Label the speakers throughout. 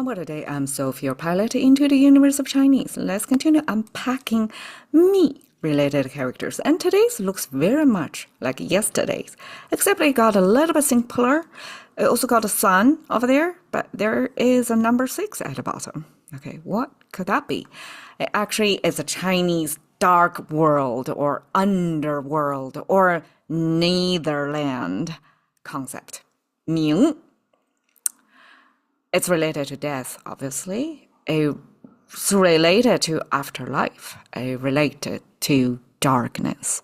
Speaker 1: everyone, well today I'm Sophie, your pilot into the universe of Chinese. Let's continue unpacking me related characters. And today's looks very much like yesterday's, except it got a little bit simpler. It also got a sun over there, but there is a number 6 at the bottom. Okay, what could that be? It actually is a Chinese dark world or underworld or Netherland concept. Míng. It's related to death, obviously. It's related to afterlife. Related to darkness.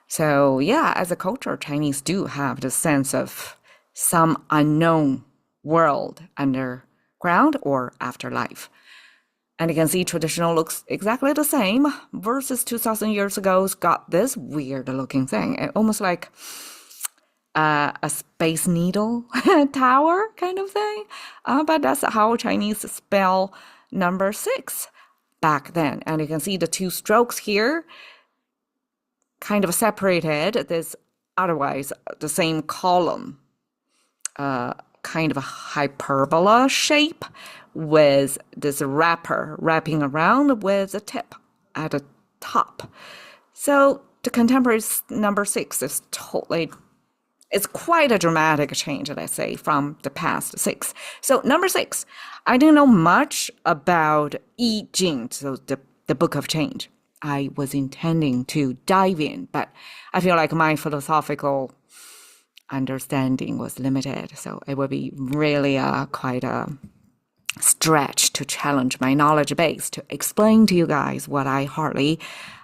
Speaker 1: So yeah, as a culture, Chinese do have the sense of some unknown world underground or afterlife. And you can see traditional looks exactly the same versus 2,000 years ago. It's got this weird looking thing, almost like a space needle tower kind of thing. But that's how Chinese spell number 6 back then. And you can see the 2 strokes here kind of separated this otherwise the same column, kind of a hyperbola shape with this wrapping around with a tip at the top. So the contemporary number 6 is totally, it's quite a dramatic change, let's say, from the past 6. So number 6, I don't know much about I Ching, so the book of change. I was intending to dive in, but I feel like my philosophical understanding was limited. So it would be really quite a stretch to challenge my knowledge base to explain to you guys what I hardly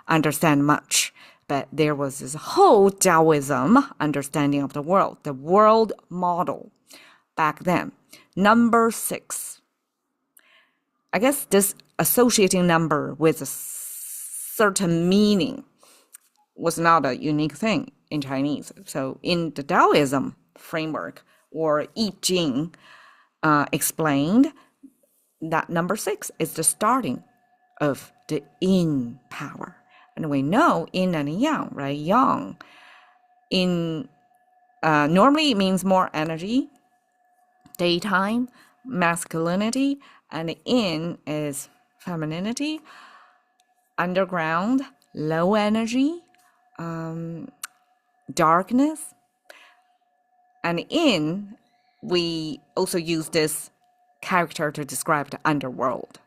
Speaker 1: understand much. But there was this whole Taoism understanding of the world model back then. Number 6. I guess this associating number with a certain meaning was not a unique thing in Chinese. So in the Taoism framework, or I Ching explained that number 6 is the starting of the yin power. And we know yin and yang, right? Yang normally it means more energy, daytime, masculinity, and yin is femininity, underground, low energy, darkness. And yin, we also use this character to describe the underworld,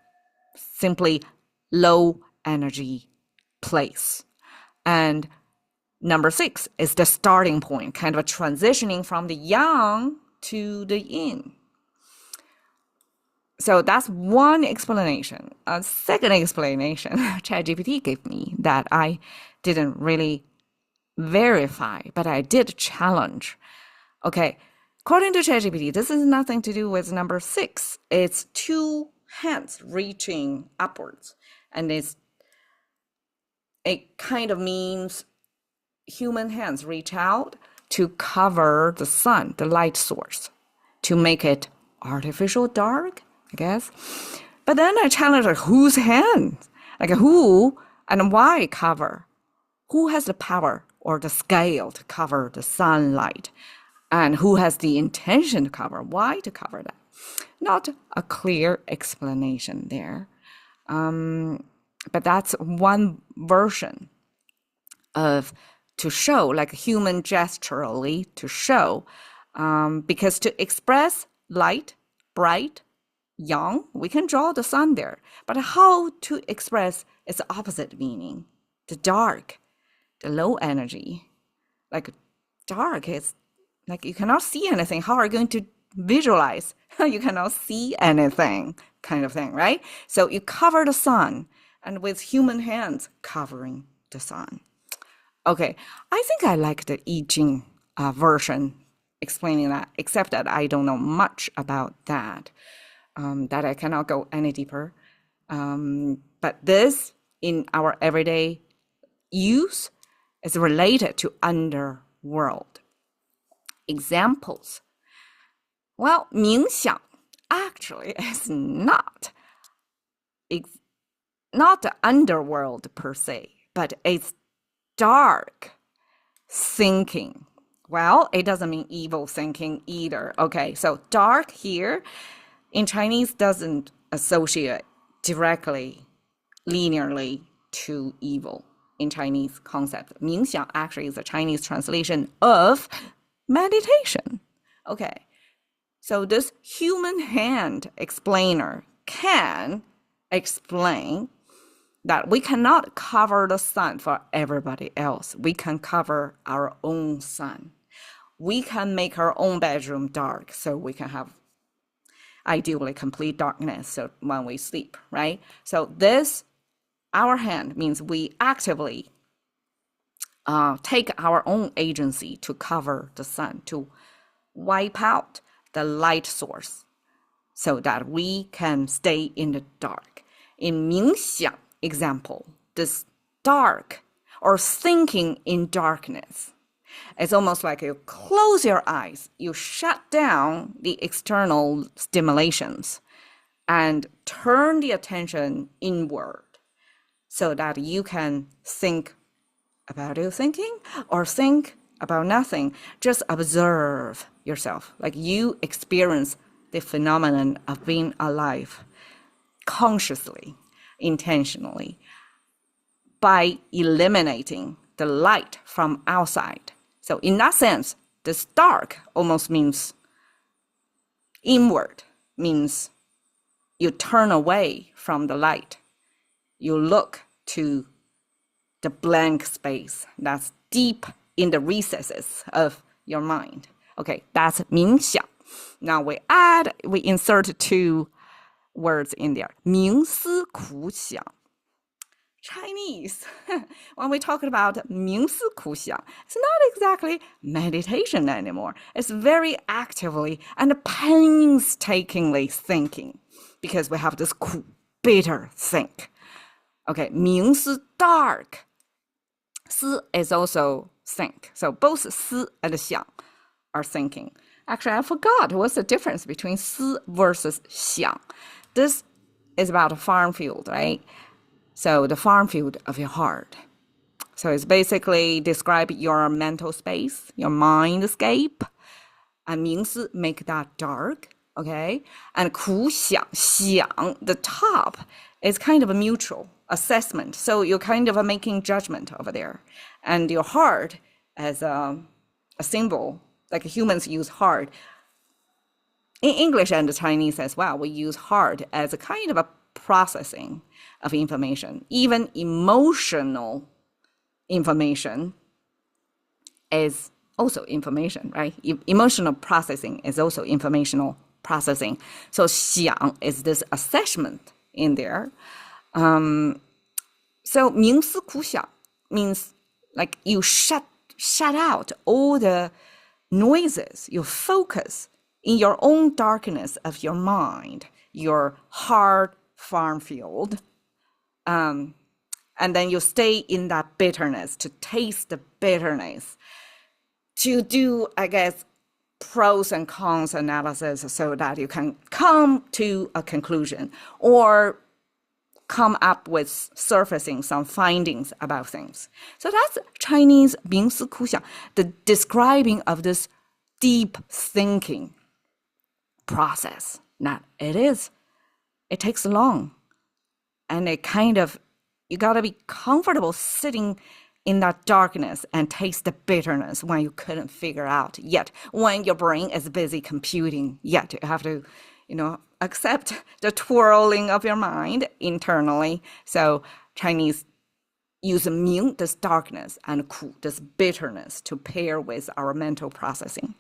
Speaker 1: simply low energy place. And number 6 is the starting point, kind of a transitioning from the yang to the yin. So that's one explanation. A second explanation ChatGPT gave me that I didn't really verify, but I did challenge. Okay, according to ChatGPT, this is nothing to do with number 6. It's 2 hands reaching upwards, and it kind of means human hands reach out to cover the sun, the light source, to make it artificial dark, I guess. But then I challenged whose hands? Like who and why cover? Who has the power or the scale to cover the sunlight? And who has the intention to cover? Why to cover that? Not a clear explanation there. But that's one version of to show, like human gesturally to show, because to express light, bright, young, we can draw the sun there. But how to express its opposite meaning, the dark, the low energy, like dark is like you cannot see anything. How are you going to visualize? You cannot see anything kind of thing, right? So you cover the sun, and with human hands covering the sun. Okay, I think I like the I Ching version explaining that, except that I don't know much about that, that I cannot go any deeper. But this, in our everyday use, is related to underworld. Examples. Well, 冥想 actually is not the underworld per se, but it's dark thinking. Well, it doesn't mean evil thinking either. Okay, so dark here in Chinese doesn't associate directly, linearly to evil in Chinese concept. 冥想 actually is a Chinese translation of meditation. Okay, so this human hand explainer can explain that we cannot cover the sun for everybody else. We can cover our own sun. We can make our own bedroom dark so we can have ideally complete darkness so when we sleep, right? So this, our hand, means we actively take our own agency to cover the sun, to wipe out the light source so that we can stay in the dark. In 冥想 example, this dark or thinking in darkness, it's almost like you close your eyes, you shut down the external stimulations and turn the attention inward so that you can think about your thinking or think about nothing. Just observe yourself, like you experience the phenomenon of being alive consciously, intentionally, by eliminating the light from outside. So in that sense, this dark almost means inward, means you turn away from the light. You look to the blank space that's deep in the recesses of your mind. Okay, that's 冥想. Now we insert two words in there. 冥思苦想. Chinese, when we talk about 冥思苦想, it's not exactly meditation anymore. It's very actively and painstakingly thinking because we have this bitter think. Okay, 冥思 dark. 思 is also think. So both 思 and 想 are thinking. Actually, I forgot what's the difference between 思 versus 想. This is about a farm field, right? So the farm field of your heart. So it's basically describe your mental space, your mindscape. And 冥思 make that dark, okay? And 苦想, 想, the top is kind of a mutual assessment. So you're kind of making judgment over there. And your heart as a symbol, like humans use heart. In English and Chinese as well, we use heart as a kind of a processing of information. Even emotional information is also information, right? Emotional processing is also informational processing. So 想 is this assessment in there. So 冥思苦想 means like you shut out all the noises, you focus in your own darkness of your mind, your heart farm field. And then you stay in that bitterness, to taste the bitterness, to do, I guess, pros and cons analysis so that you can come to a conclusion or come up with surfacing some findings about things. So that's Chinese 冥思苦想, the describing of this deep thinking process. Now, it takes long. And it kind of, you got to be comfortable sitting in that darkness and taste the bitterness when you couldn't figure out yet, when your brain is busy computing yet. You have to, accept the twirling of your mind internally. So Chinese use 冥, this darkness, and 苦, this bitterness, to pair with our mental processing.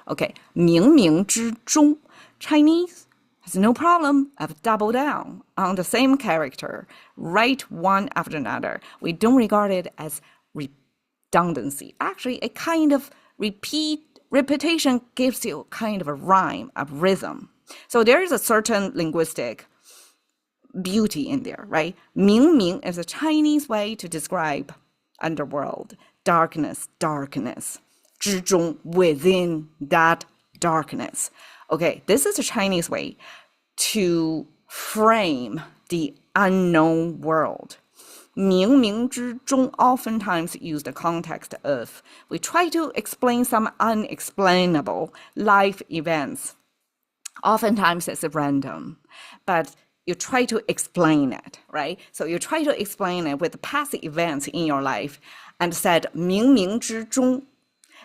Speaker 1: Okay, 冥冥之中. Chinese has no problem of double down on the same character, write one after another. We don't regard it as redundancy. Actually, a kind of repetition gives you kind of a rhyme, a rhythm. So there is a certain linguistic beauty in there, right? 冥冥 is a Chinese way to describe underworld, darkness. 之中, within that darkness. Okay, this is a Chinese way to frame the unknown world. 冥冥之中 oftentimes use the context of, we try to explain some unexplainable life events Oftentimes it's random, but you try to explain it, right? So you try to explain it with the past events in your life and said 冥冥之中.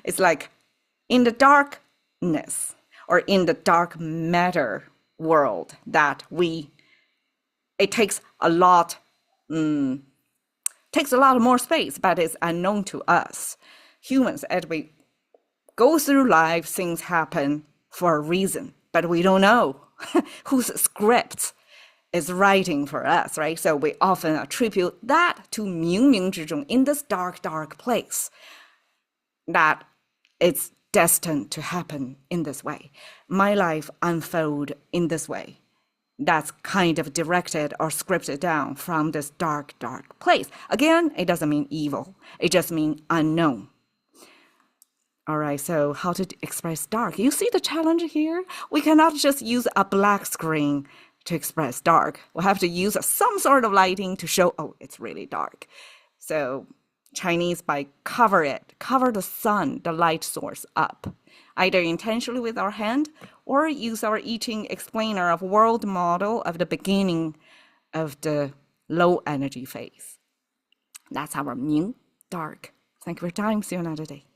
Speaker 1: It's like in the darkness or in the dark matter world that it takes a lot more space, but it's unknown to us. Humans, as we go through life, things happen for a reason, but we don't know whose script is writing for us, right? So we often attribute that to 冥冥之中, in this dark, dark place, that it's destined to happen in this way. My life unfold in this way. That's kind of directed or scripted down from this dark, dark place. Again, it doesn't mean evil. It just means unknown. All right, so how to express dark? You see the challenge here? We cannot just use a black screen to express dark. We'll have to use some sort of lighting to show, oh, it's really dark. So Chinese, by cover the sun, the light source up, either intentionally with our hand or use our I Ching explainer of world model of the beginning of the low energy phase. That's our míng, dark. Thank you for your time. See you another day.